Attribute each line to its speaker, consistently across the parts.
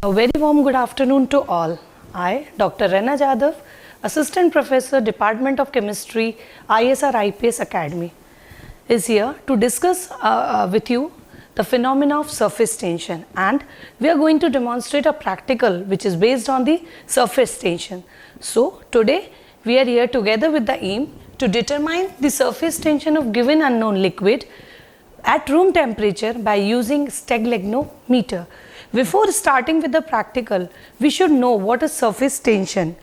Speaker 1: A very warm good afternoon to all. I, Dr. Rena Jadhav, Assistant Professor, Department of Chemistry, ISR IPS Academy, is here to discuss with you the phenomena of surface tension, and we are going to demonstrate a practical which is based on the surface tension. So, today we are here together with the aim to determine the surface tension of given unknown liquid at room temperature by using steglegnometer. Before starting with the practical, we should know what is surface tension.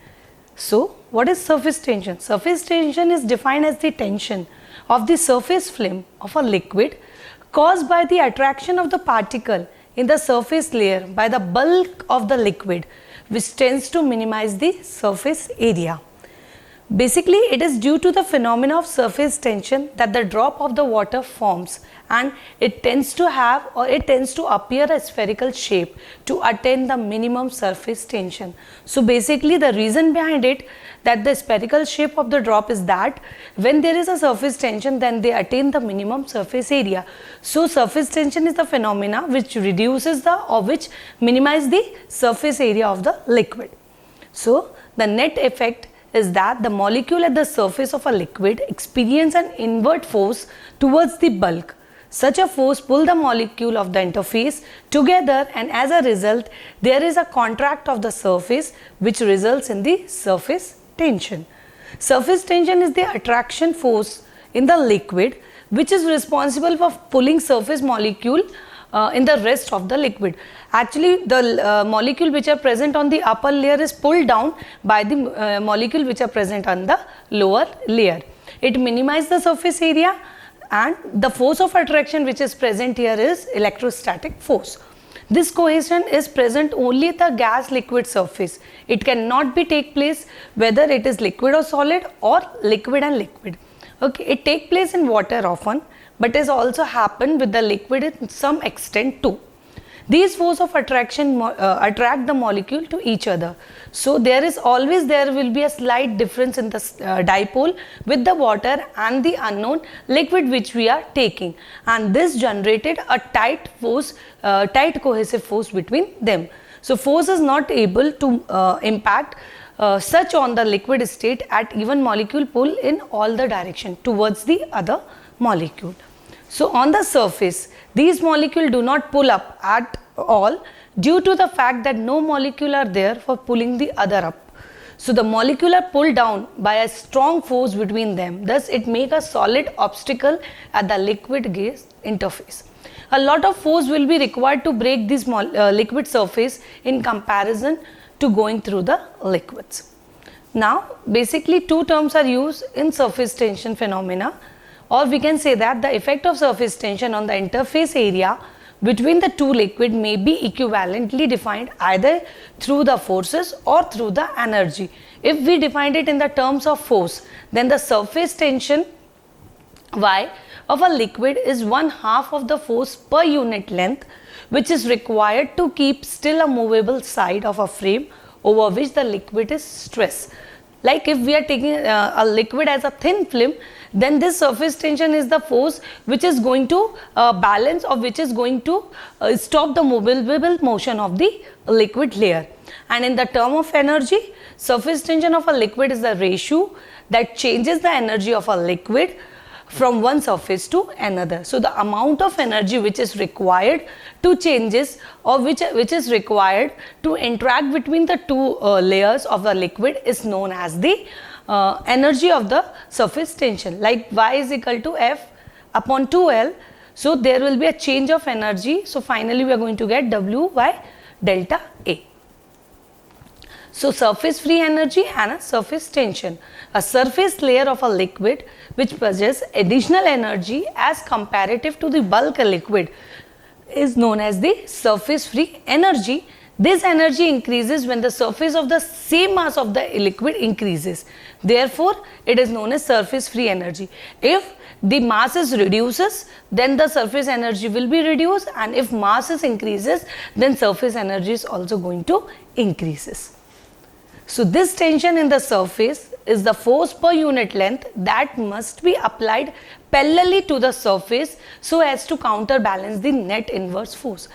Speaker 1: So, what is surface tension? Surface tension is defined as the tension of the surface film of a liquid caused by the attraction of the particle in the surface layer by the bulk of the liquid, which tends to minimize the surface area. Basically, it is due to the phenomena of surface tension that the drop of the water forms, and it tends to appear a spherical shape to attain the minimum surface tension. So basically, the reason behind it that the spherical shape of the drop is that when there is a surface tension, then they attain the minimum surface area. So surface tension is the phenomena which reduces which minimize the surface area of the liquid. So the net effect is that the molecule at the surface of a liquid experience an inward force towards the bulk. Such a force pulls the molecule of the interface together, and as a result there is a contract of the surface which results in the surface tension. Surface tension is the attraction force in the liquid which is responsible for pulling surface molecule in the rest of the liquid. Actually, the molecule which are present on the upper layer is pulled down by the molecule which are present on the lower layer. It minimizes the surface area, and the force of attraction which is present here is electrostatic force. This cohesion is present only at the gas liquid surface. It cannot be take place whether it is liquid or solid or liquid and liquid. Okay, it take place in water often, but is also happen with the liquid in some extent too. These force of attraction attract the molecule to each other. So there will be a slight difference in the dipole with the water and the unknown liquid which we are taking, and this generated a tight cohesive force between them. So force is not able to impact such on the liquid state at even molecule pull in all the direction towards the other molecule. So on the surface, these molecules do not pull up at all due to the fact that no molecule are there for pulling the other up. So the molecule are pulled down by a strong force between them. Thus, it makes a solid obstacle at the liquid gas interface. A lot of force will be required to break this liquid surface in comparison to going through the liquids. Now, basically two terms are used in surface tension phenomena, or we can say that the effect of surface tension on the interface area between the two liquid may be equivalently defined either through the forces or through the energy. If we define it in the terms of force, then the surface tension Y of a liquid is 1/2 of the force per unit length which is required to keep still a movable side of a frame over which the liquid is stressed. Like if we are taking a liquid as a thin film, then this surface tension is the force which is going to balance, or which is going to stop the movable motion of the liquid layer. And in the term of energy, surface tension of a liquid is the ratio that changes the energy of a liquid from one surface to another. So the amount of energy which is required to changes, or which is required to interact between the two layers of the liquid is known as the energy of the surface tension. Like Y is equal to F upon 2L. So there will be a change of energy. So finally we are going to get W by delta A. So surface free energy and a surface tension. A surface layer of a liquid which possesses additional energy as comparative to the bulk liquid is known as the surface free energy. This energy increases when the surface of the same mass of the liquid increases. Therefore, it is known as surface free energy. If the mass is reduces, then the surface energy will be reduced, and if mass is increases, then surface energy is also going to increases. So this tension in the surface is the force per unit length that must be applied parallelly to the surface so as to counterbalance the net inverse force.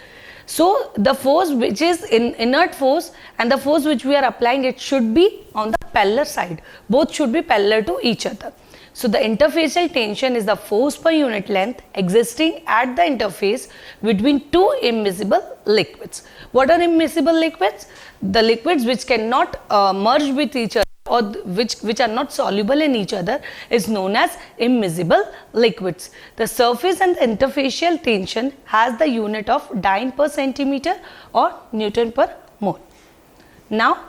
Speaker 1: So the force which is in inert force and the force which we are applying, it should be on the parallel side. Both should be parallel to each other. So the interfacial tension is the force per unit length existing at the interface between two immiscible liquids. What are immiscible liquids? The liquids which cannot merge with each other or which are not soluble in each other is known as immiscible liquids. The surface and the interfacial tension has the unit of dyne per centimeter or Newton per mole. Now,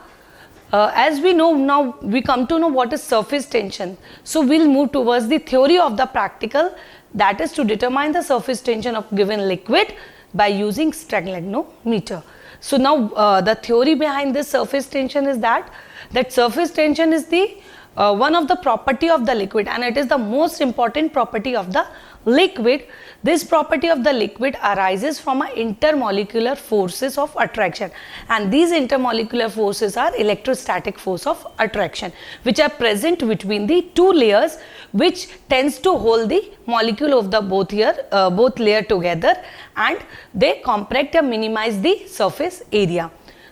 Speaker 1: as we know, now we come to know what is surface tension. So we'll move towards the theory of the practical, that is to determine the surface tension of given liquid by using stagnagometer. So now the theory behind this surface tension is that surface tension is the one of the property of the liquid, and it is the most important property of the liquid. This property of the liquid arises from intermolecular forces of attraction, and these intermolecular forces are electrostatic force of attraction which are present between the two layers, which tends to hold the molecule of the both layer together, and they compress and minimize the surface area.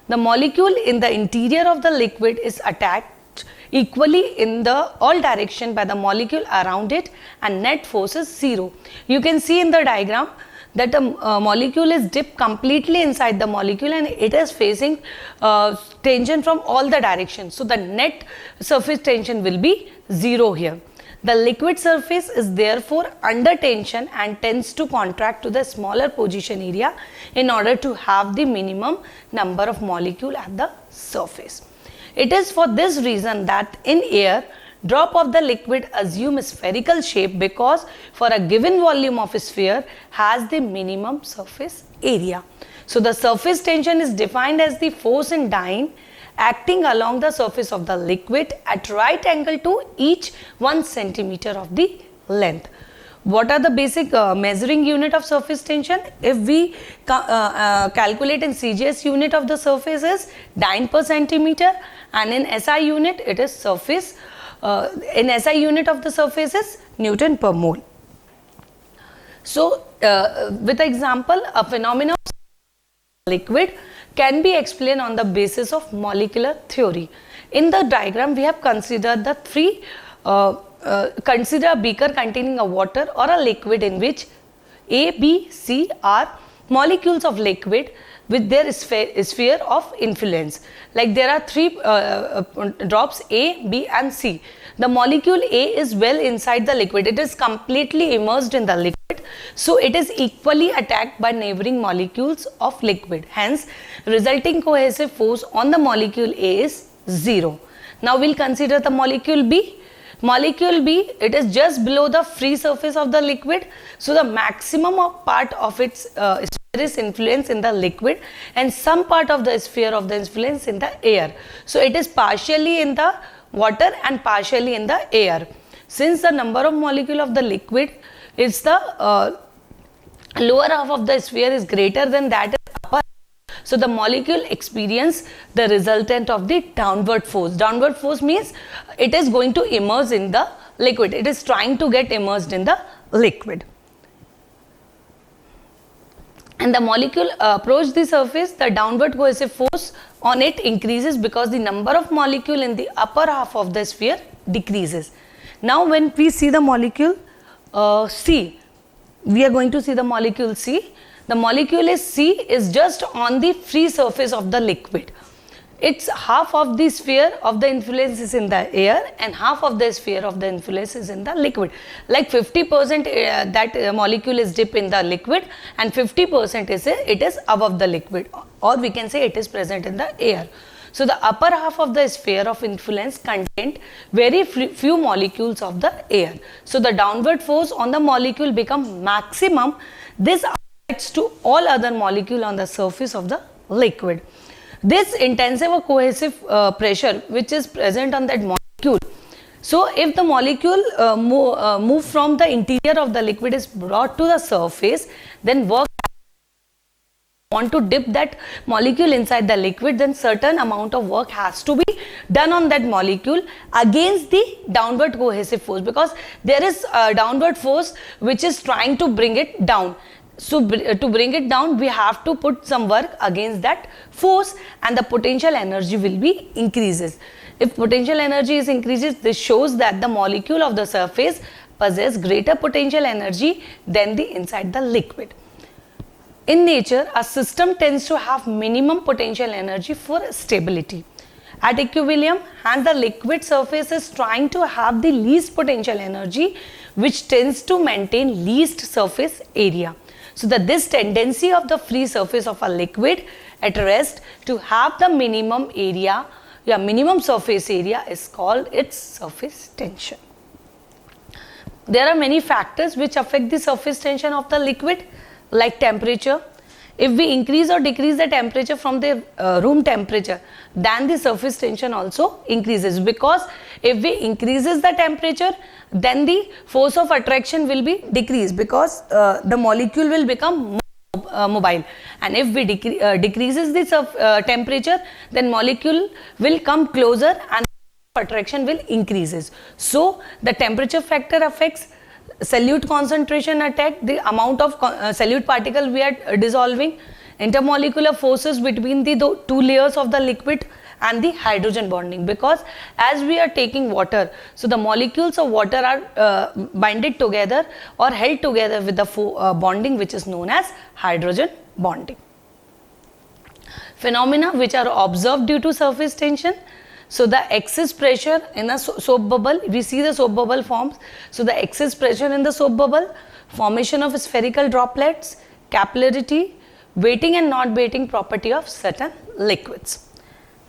Speaker 1: The molecule in the interior of the liquid is attacked equally in the all direction by the molecule around it, and net force is 0. You can see in the diagram that the molecule is dipped completely inside the molecule and it is facing tension from all the directions. So the net surface tension will be 0 here. The liquid surface is therefore under tension and tends to contract to the smaller position area in order to have the minimum number of molecule at the surface. It is for this reason that in air, drop of the liquid assume a spherical shape, because for a given volume of a sphere has the minimum surface area. So the surface tension is defined as the force in dyne acting along the surface of the liquid at right angle to each 1 centimeter of the length. What are the basic measuring unit of surface tension? If we calculate in CGS unit of the surface is dyne per centimeter, and in SI unit it is surface, in SI unit of the surface is Newton per mole. So with example, a phenomenon of liquid can be explained on the basis of molecular theory. In the diagram we have considered the three consider a beaker containing a water or a liquid in which A, B, C are molecules of liquid with their sphere of influence. Like there are three drops A, B and C. The molecule A is well inside the liquid. It is completely immersed in the liquid. So it is equally attacked by neighboring molecules of liquid. Hence, resulting cohesive force on the molecule A is 0. Now we'll consider the molecule B. Molecule B, it is just below the free surface of the liquid. So the maximum of part of its sphere is influence in the liquid, and some part of the sphere of the influence in the air. So it is partially in the water and partially in the air. Since the number of molecule of the liquid is the lower half of the sphere is greater than that upper, so the molecule experience the resultant of the downward force. Downward force means it is going to immerse in the liquid. It is trying to get immersed in the liquid. And the molecule approach the surface, the downward cohesive force on it increases because the number of molecule in the upper half of the sphere decreases. Now when we see the molecule C, we are going to see the molecule C. The molecule is C is just on the free surface of the liquid. It's half of the sphere of the influence is in the air and half of the sphere of the influence is in the liquid. Like 50% that molecule is dipped in the liquid and 50% it is above the liquid, or we can say it is present in the air. So the upper half of the sphere of influence contained very few molecules of the air. So the downward force on the molecule become maximum. This applies to all other molecule on the surface of the liquid. This intensive or cohesive pressure which is present on that molecule. So if the molecule move from the interior of the liquid is brought to the surface, then work want to dip that molecule inside the liquid, then certain amount of work has to be done on that molecule against the downward cohesive force, because there is a downward force which is trying to bring it down. So to bring it down, we have to put some work against that force, and the potential energy will be increases. If potential energy is increases, this shows that the molecule of the surface possess greater potential energy than the inside the liquid. In nature, a system tends to have minimum potential energy for stability. At equilibrium, hence the liquid surface is trying to have the least potential energy, which tends to maintain least surface area. So that this tendency of the free surface of a liquid at rest to have the minimum area, minimum surface area, is called its surface tension. There are many factors which affect the surface tension of the liquid, like temperature. If we increase or decrease the temperature from the room temperature, then the surface tension also increases, because if we increases the temperature, then the force of attraction will be decreased, because the molecule will become mobile, and if we decreases the temperature, then molecule will come closer and attraction will increases. So the temperature factor affects solute concentration attack, the amount of solute particle we are dissolving, intermolecular forces between the two layers of the liquid, and the hydrogen bonding, because as we are taking water, so the molecules of water are binded together or held together with the bonding which is known as hydrogen bonding. Phenomena which are observed due to surface tension. So the excess pressure in a soap bubble, we see the soap bubble forms. So the excess pressure in the soap bubble, formation of spherical droplets, capillarity, weighting and not weighting property of certain liquids.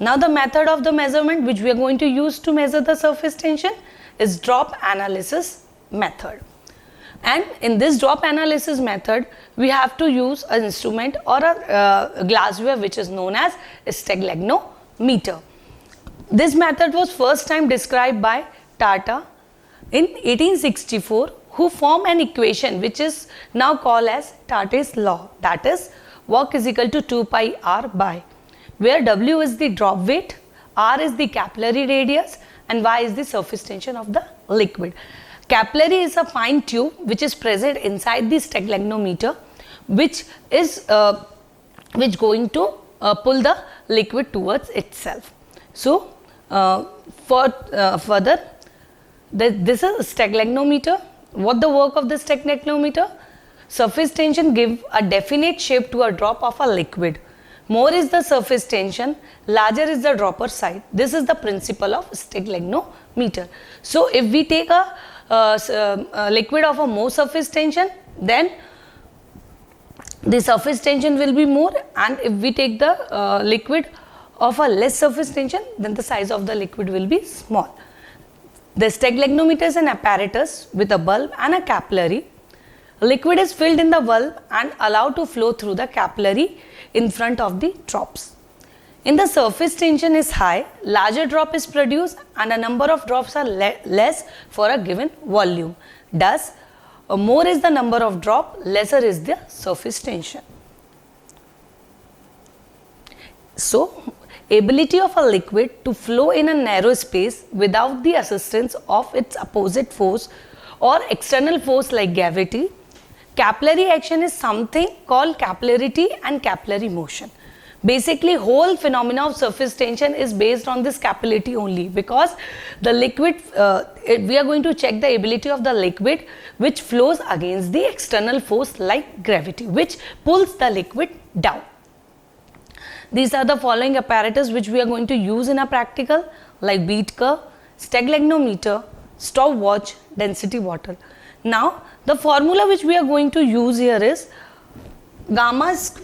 Speaker 1: Now the method of the measurement which we are going to use to measure the surface tension is drop analysis method. And in this drop analysis method, we have to use an instrument or a glassware which is known as steglegnometer. This method was first time described by Tata in 1864, who formed an equation which is now called as Tata's law, that is work is equal to 2 pi r by, where W is the drop weight, R is the capillary radius, and Y is the surface tension of the liquid. Capillary is a fine tube which is present inside the steglegnometer, which is going to pull the liquid towards itself. So further, this is steglegnometer. What the work of the steglegnometer? Surface tension give a definite shape to a drop of a liquid. More is the surface tension, larger is the dropper side. This is the principle of steglegnometer. So if we take a liquid of a more surface tension, then the surface tension will be more, and if we take the liquid of a less surface tension, then the size of the liquid will be small. The steglegnometer is an apparatus with a bulb and a capillary. Liquid is filled in the bulb and allowed to flow through the capillary in front of the drops. In the surface tension is high, larger drop is produced and a number of drops are less for a given volume. Thus, more is the number of drop, lesser is the surface tension. So, ability of a liquid to flow in a narrow space without the assistance of its opposite force or external force like gravity. Capillary action is something called capillarity and capillary motion. Basically, whole phenomena of surface tension is based on this capillarity only, because the liquid, we are going to check the ability of the liquid which flows against the external force like gravity, which pulls the liquid down. These are the following apparatus which we are going to use in a practical, like bead curve, steglegnometer, stopwatch, density water. Now, the formula which we are going to use here is gamma is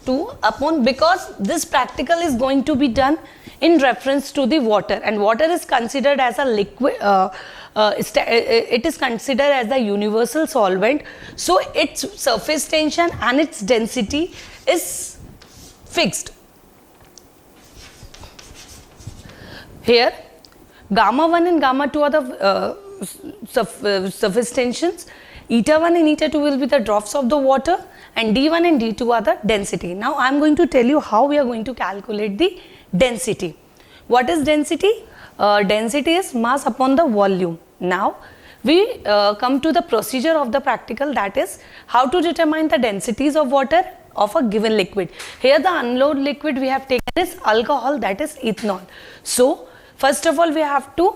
Speaker 1: 2 upon, because this practical is going to be done in reference to the water, and water is considered as a liquid, it is considered as the universal solvent. So, its surface tension and its density is fixed. Here, gamma 1 and gamma 2 are the surface tensions. Eta 1 and eta 2 will be the drops of the water, and d1 and d2 are the density. Now I am going to tell you how we are going to calculate the density. What is density? Density is mass upon the volume. Now we come to the procedure of the practical, that is how to determine the densities of water of a given liquid. Here the unload liquid we have taken is alcohol, that is ethanol. So first of all we have to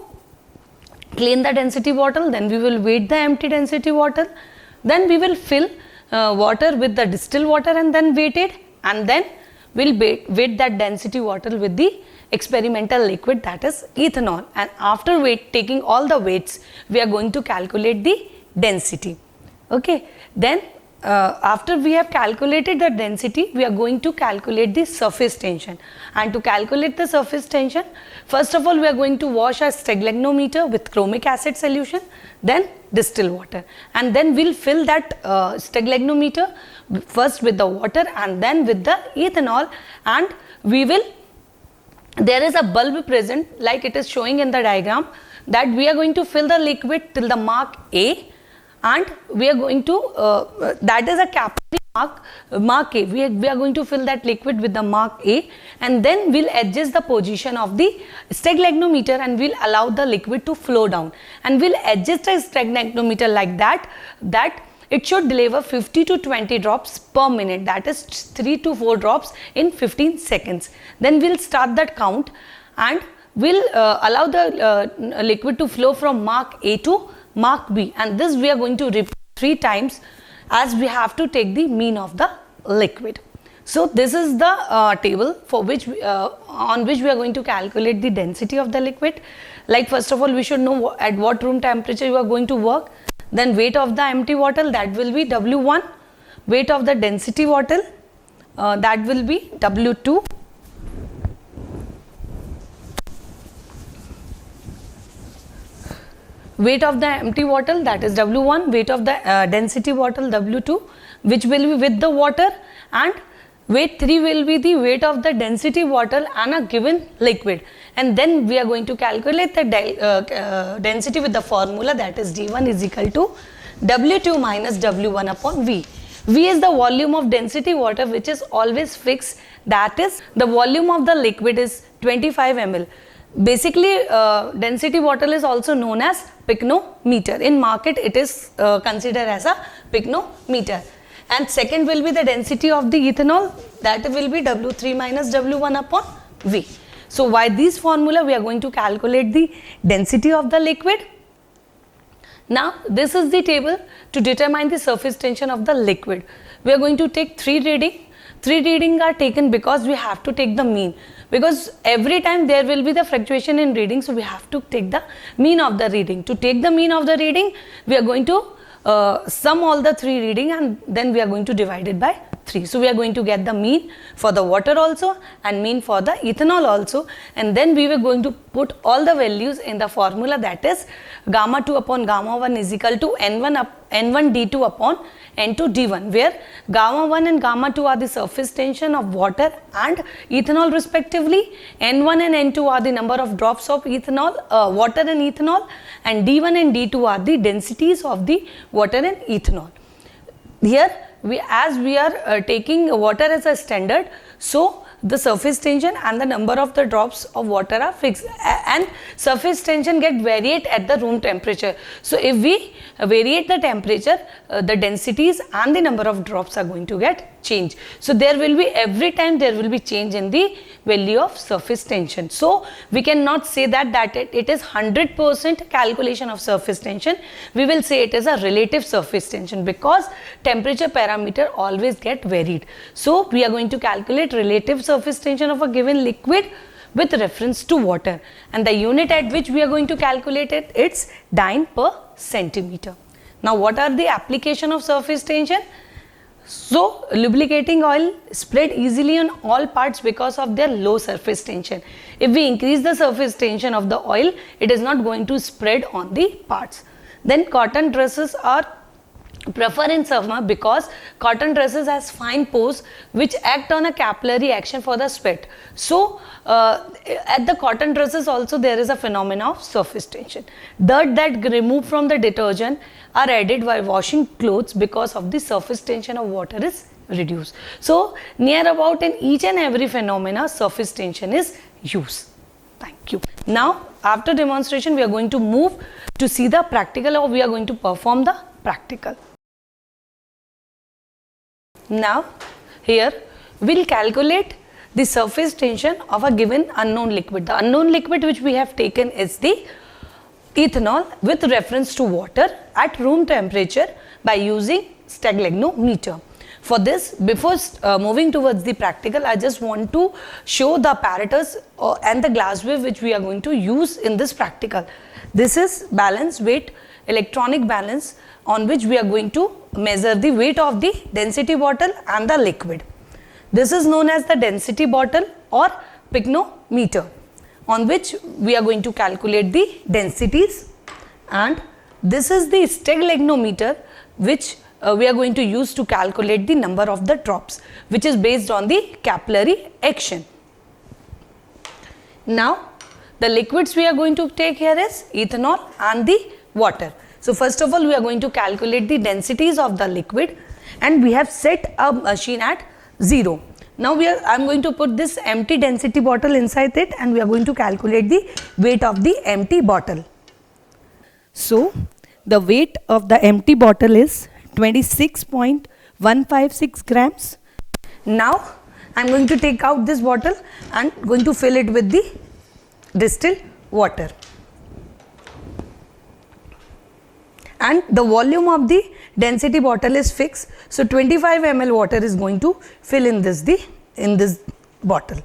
Speaker 1: clean the density bottle, then we will weight the empty density bottle, then we will fill water with the distilled water and then weight it, and then we'll weight that density water with the experimental liquid, that is ethanol, and after taking all the weights we are going to calculate the density. Okay, then after we have calculated the density, we are going to calculate the surface tension, and to calculate the surface tension, first of all we are going to wash our steglegnometer with chromic acid solution, then distilled water, and then we'll fill that steglegnometer first with the water and then with the ethanol, and we will, there is a bulb present like it is showing in the diagram, that we are going to fill the liquid till the mark A, and we are going to that is a capital mark A. We are going to fill that liquid with the mark A, and then we'll adjust the position of the steglegnometer and we'll allow the liquid to flow down, and we'll adjust the steglegnometer like that it should deliver 50 to 20 drops per minute, that is 3 to 4 drops in 15 seconds. Then we'll start that count and we'll allow the liquid to flow from mark A to mark B, and this we are going to repeat 3 times as we have to take the mean of the liquid. So this is the table for which on which we are going to calculate the density of the liquid. Like first of all we should know at what room temperature you are going to work. Then weight of the empty bottle, that will be W1, weight of the density bottle, that will be W2, weight of the empty bottle, that is W1, weight of the density bottle W2, which will be with the water, and weight 3 will be the weight of the density bottle and a given liquid, and then we are going to calculate the density with the formula, that is d1 is equal to W2 minus W1 upon V. V is the volume of density water which is always fixed, that is the volume of the liquid is 25 ml. Basically density bottle is also known as pycnometer. In market it is considered as a pycnometer. And second will be the density of the ethanol, that will be W3 minus W1 upon V. So by this formula we are going to calculate the density of the liquid. Now this is the table to determine the surface tension of the liquid. We are going to take 3 readings. 3 readings are taken because we have to take the mean, because every time there will be the fluctuation in reading, so we have to take the mean of the reading. To take the mean of the reading, we are going to sum all the 3 reading and then we are going to divide it by 3. So we are going to get the mean for the water also and mean for the ethanol also, and then we were going to put all the values in the formula, that is gamma 2 upon gamma 1 is equal to N1 d2 upon N2 d1, where gamma 1 and gamma 2 are the surface tension of water and ethanol respectively, N1 and N2 are the number of drops of ethanol, water and ethanol, and d1 and d2 are the densities of the water and ethanol. Here as we are taking water as a standard, so the surface tension and the number of the drops of water are fixed, and surface tension get varied at the room temperature. So if we variate the temperature, the densities and the number of drops are going to get changed. So there will be, every time there will be change in the value of surface tension. So we cannot say that it is 100% calculation of surface tension. We will say it is a relative surface tension, because temperature parameter always get varied. So we are going to calculate relative surface tension of a given liquid with reference to water, and the unit at which we are going to calculate it, it's dyne per centimeter. Now what are the application of surface tension? So lubricating oil spread easily on all parts because of their low surface tension. If we increase the surface tension of the oil, it is not going to spread on the parts. Then cotton dresses are prefer in summer because cotton dresses has fine pores which act on a capillary action for the sweat. So at the cotton dresses also there is a phenomenon of surface tension. Dirt that removed from the detergent are added while washing clothes because of the surface tension of water is reduced. So near about in each and every phenomena surface tension is used. Thank you. Now after demonstration we are going to move to see the practical, or we are going to perform the practical. Now here we will calculate the surface tension of a given unknown liquid. The unknown liquid which we have taken is the ethanol with reference to water at room temperature by using steglegnometer. For this, before moving towards the practical, I just want to show the apparatus and the glassware which we are going to use in this practical. This is balance weight electronic balance on which we are going to measure the weight of the density bottle and the liquid. This is known as the density bottle or pycnometer, on which we are going to calculate the densities, and this is the steglegnometer which we are going to use to calculate the number of the drops, which is based on the capillary action. Now the liquids we are going to take here is ethanol and the water. So first of all we are going to calculate the densities of the liquid, and we have set a machine at 0. Now I am going to put this empty density bottle inside it, and we are going to calculate the weight of the empty bottle. So the weight of the empty bottle is 26.156 grams. Now I am going to take out this bottle and going to fill it with the distilled water. And the volume of the density bottle is fixed. So 25 ml water is going to fill in this bottle.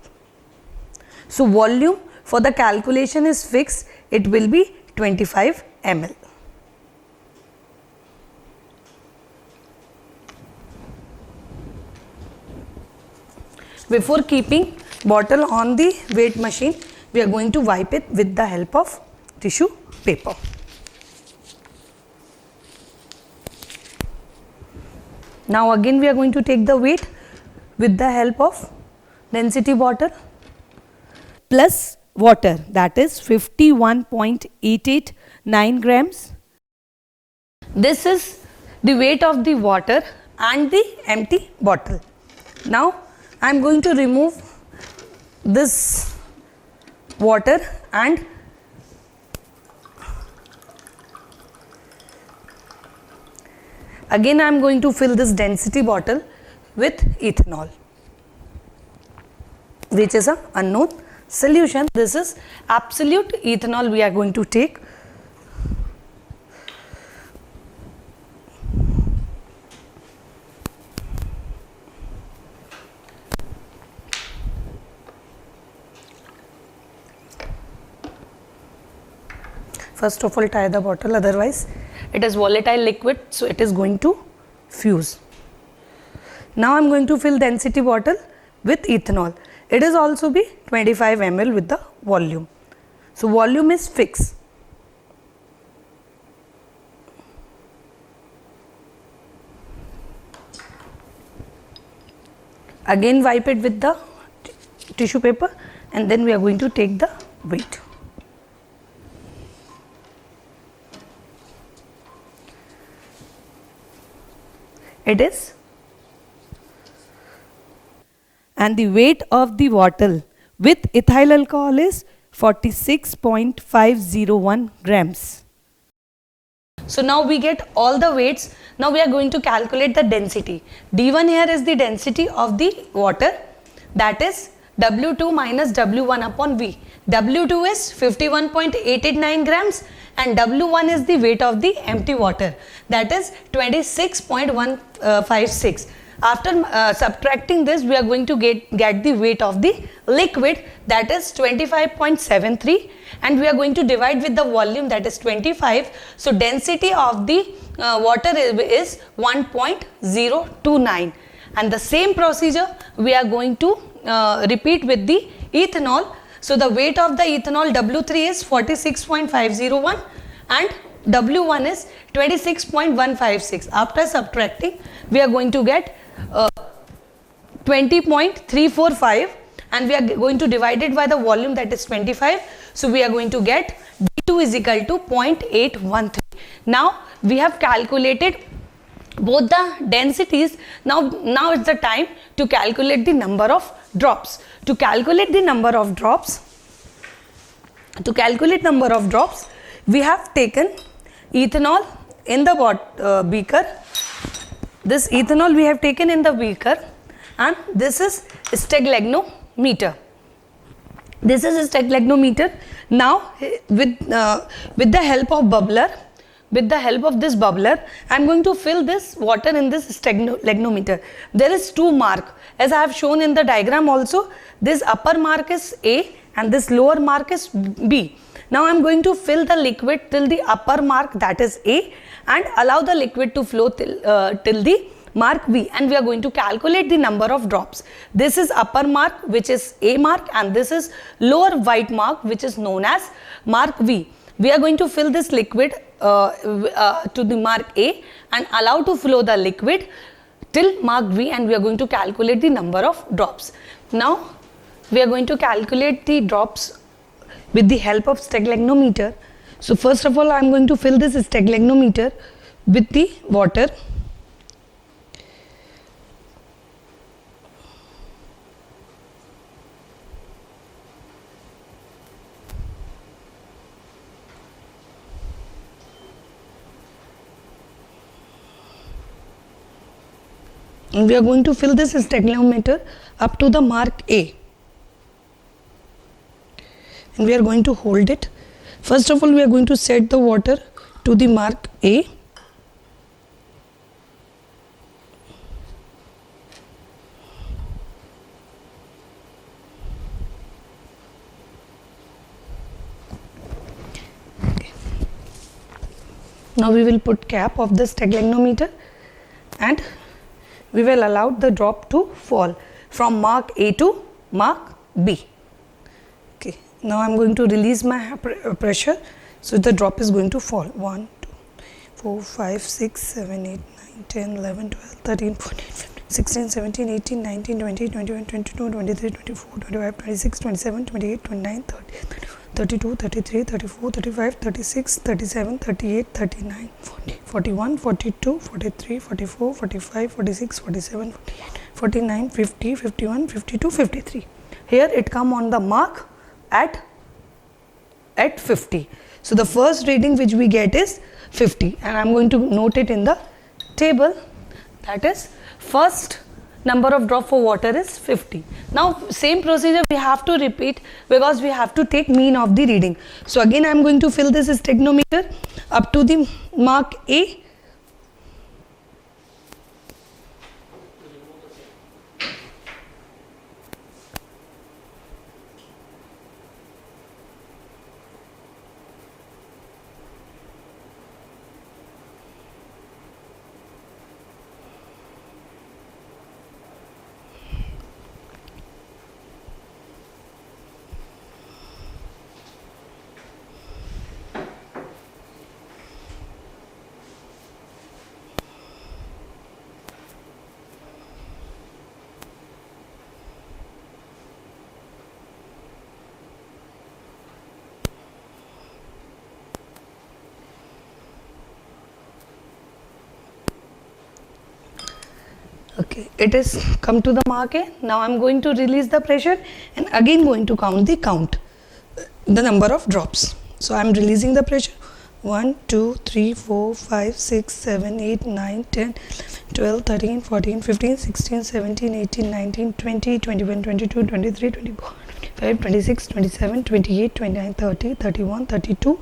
Speaker 1: So volume for the calculation is fixed. It will be 25 ml. Before keeping bottle on the weight machine, we are going to wipe it with the help of tissue paper. Now again we are going to take the weight with the help of density bottle plus water, that is 51.889 grams. This is the weight of the water and the empty bottle. Now I am going to remove this water and again I am going to fill this density bottle with ethanol, which is an unknown solution. This is absolute ethanol we are going to take. First of all tie the bottle, otherwise it is volatile liquid, so it is going to fuse. Now I am going to fill density bottle with ethanol. It is also be 25 ml with the volume. So volume is fixed. Again wipe it with the tissue paper, and then we are going to take the weight. It is, and the weight of the bottle with ethyl alcohol is 46.501 grams. So now we get all the weights. Now we are going to calculate the density. D1 here is the density of the water, that is W2 minus W1 upon V. W2 is 51.889 grams and W1 is the weight of the empty water, that is 26.156. After subtracting this, we are going to get the weight of the liquid, that is 25.73, and we are going to divide with the volume, that is 25. So density of the water is 1.029, and the same procedure we are going to repeat with the ethanol. So the weight of the ethanol W3 is 46.501 and W1 is 26.156. After subtracting, we are going to get 20.345, and we are going to divide it by the volume, that is 25. So we are going to get D2 is equal to 0.813. Now we have calculated both the densities. Now it's the time to calculate the number of drops. To calculate number of drops, we have taken ethanol in the beaker. This ethanol we have taken in the beaker, and this is steglegnometer. Now with the help of this bubbler, I am going to fill this water in this steglegnometer. There is two mark, as I have shown in the diagram also. This upper mark is A and this lower mark is B. Now I am going to fill the liquid till the upper mark, that is A, and allow the liquid to flow till the mark B, and we are going to calculate the number of drops. This is upper mark, which is A mark, and this is lower white mark, which is known as mark V. We are going to fill this liquid to the mark A and allow to flow the liquid till mark V, and we are going to calculate the number of drops. Now we are going to calculate the drops with the help of steglegnometer. So first of all, I am going to fill this steglegnometer with the water. And we are going to fill this steglegnometer up to the mark A, and we are going to hold it. First of all, we are going to set the water to the mark A. Okay. Now we will put cap of the steglegnometer, and we will allow the drop to fall from mark A to mark B. Okay. Now I am going to release my pressure, so the drop is going to fall. 1, 2, 4, 5, 6, 7, 8, 9, 10, 11, 12, 13, 14, 15, 16, 17, 18, 19, 20, 21, 22, 23, 24, 25, 26, 27, 28, 29, 30, 32, 33, 34, 35, 36, 37, 38, 39, 40, 41, 42, 43, 44, 45, 46, 47, 48, 49, 50, 51, 52, 53. Here it come on the mark at 50. So the first reading which we get is 50, and I am going to note it in the table. That is, first number of drop for water is 50. Now same procedure we have to repeat, because we have to take mean of the reading. So again I am going to fill this stegnometer up to the mark A. Okay, it is come to the mark A. Now I am going to release the pressure and again going to count the number of drops. So I am releasing the pressure. 1, 2, 3, 4, 5, 6, 7, 8, 9, 10, 12, 13, 14, 15, 16, 17, 18, 19, 20, 21, 22, 23, 24, 25, 26, 27, 28, 29, 30, 31, 32,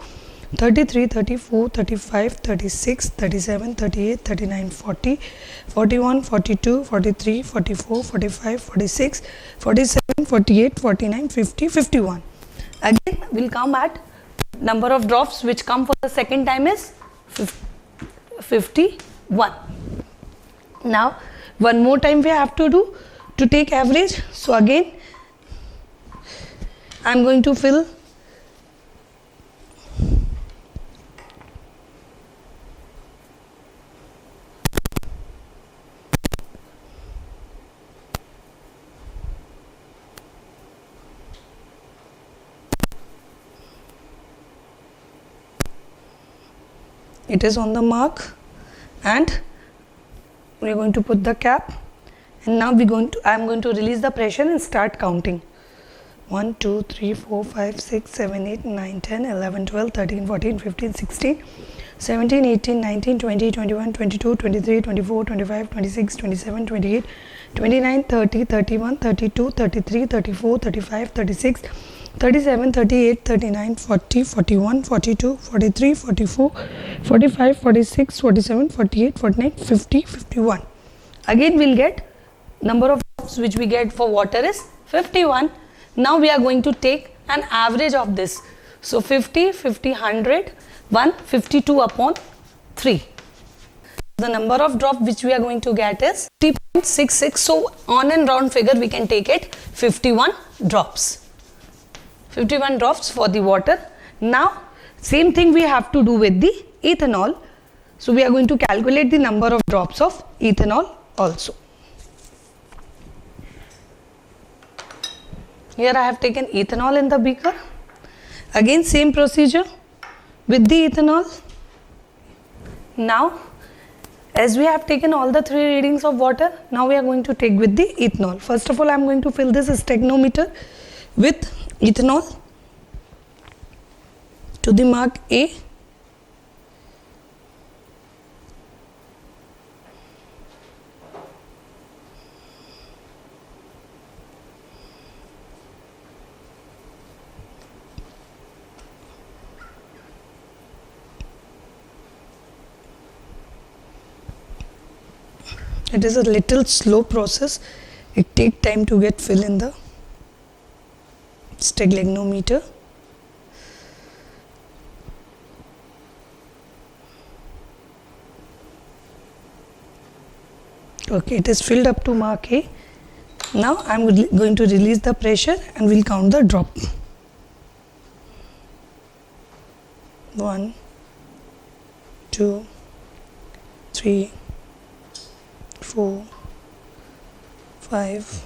Speaker 1: 33, 34, 35, 36, 37, 38, 39, 40, 41, 42, 43, 44, 45, 46, 47, 48, 49, 50, 51. Again we will come at number of drops which come for the second time is 51. Now one more time we have to do to take average. So again I am going to fill It is on the mark, and we are going to put the cap, and now I am going to release the pressure and start counting. 1 2 3 4 5 6 7 8 9 10 11 12 13 14 15 16 17 18 19 20 21 22 23 24 25 26 27 28 29 30 31 32 33 34 35 36 37 38 39 40 41 42 43 44 45 46 47 48 49 50 51. Again we'll get number of drops which we get for water is 51. Now we are going to take an average of this. So 50, 50, 100, 152 upon 3. The number of drop which we are going to get is 50.66. So on and round figure we can take it 51 drops. 51 drops for the water. Now same thing we have to do with the ethanol. So we are going to calculate the number of drops of ethanol also. Here I have taken ethanol in the beaker. Again same procedure with the ethanol. Now as we have taken all the 3 readings of water, now we are going to take with the ethanol. First of all I am going to fill this stegnometer with ethanol to the mark A. It is a little slow process. It takes time to get fill in the stegnometer. Okay, it is filled up to mark A. Now I am going to release the pressure and we will count the drop. 1 2 3 4 5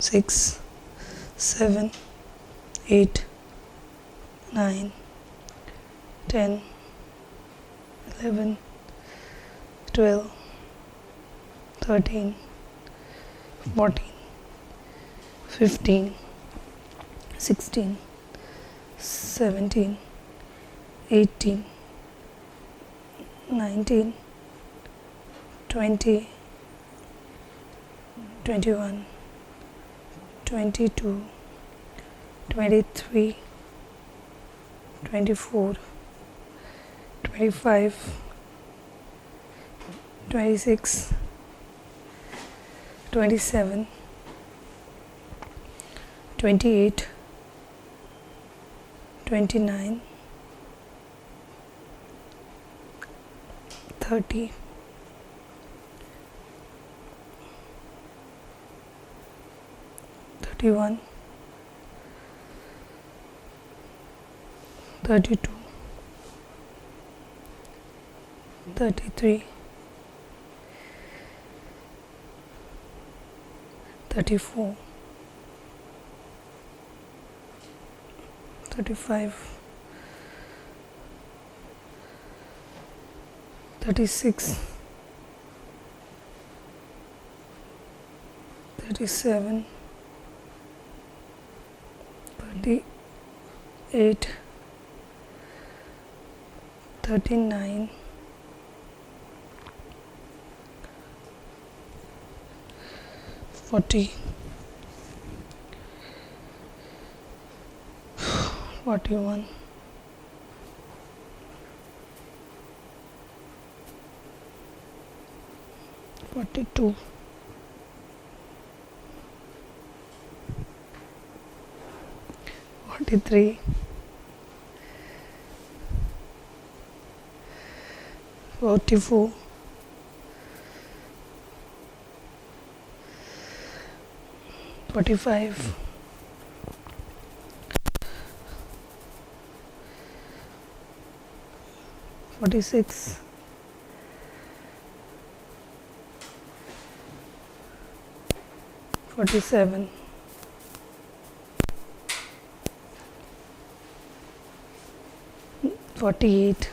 Speaker 1: 6 7 8 9 10 11 12 13 14 15 16 17 18 19 20 21 22 23 24 25 26 27 28 29 30 31 32 33 34 35 36 37 38 39 40 41 42 43 44 45 46 47 48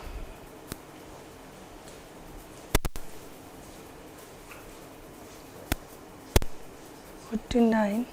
Speaker 1: 59.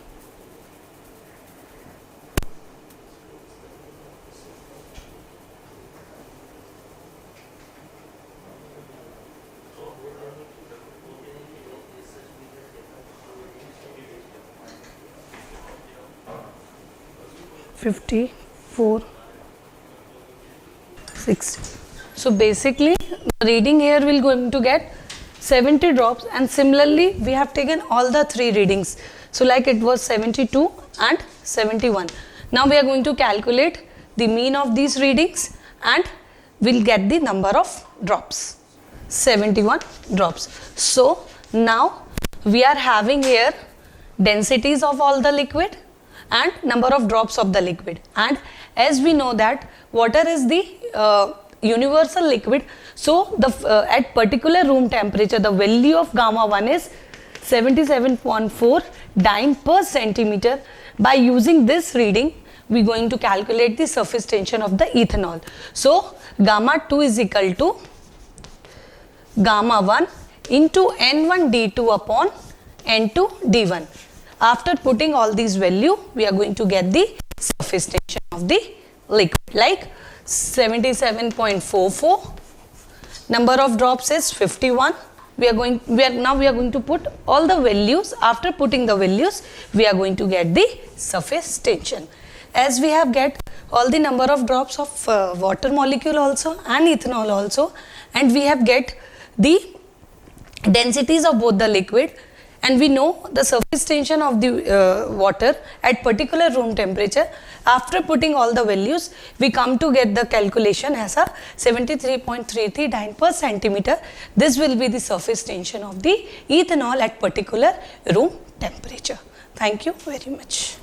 Speaker 1: $54.60. So basically the reading here will going to get 70 drops, and similarly we have taken all the three readings. So like it was 72 and 71. Now we are going to calculate the mean of these readings and we'll get the number of drops. 71 drops. So now we are having here densities of all the liquid and number of drops of the liquid, and as we know that water is the universal liquid, so the at particular room temperature the value of gamma 1 is 77.4 dyne per centimeter. By using this reading we are going to calculate the surface tension of the ethanol. So gamma 2 is equal to gamma 1 into N1 D2 upon N2 D1. After putting all these value, we are going to get the surface tension of the liquid, like 77.44. Number of drops is 51. We are going to put all the values. After putting the values, we are going to get the surface tension. As we have get all the number of drops of water molecule also and ethanol also, and we have get the densities of both the liquid, and we know the surface tension of the water at particular room temperature. After putting all the values, we come to get the calculation as a 73.33 dyne per centimeter. This will be the surface tension of the ethanol at particular room temperature. Thank you very much.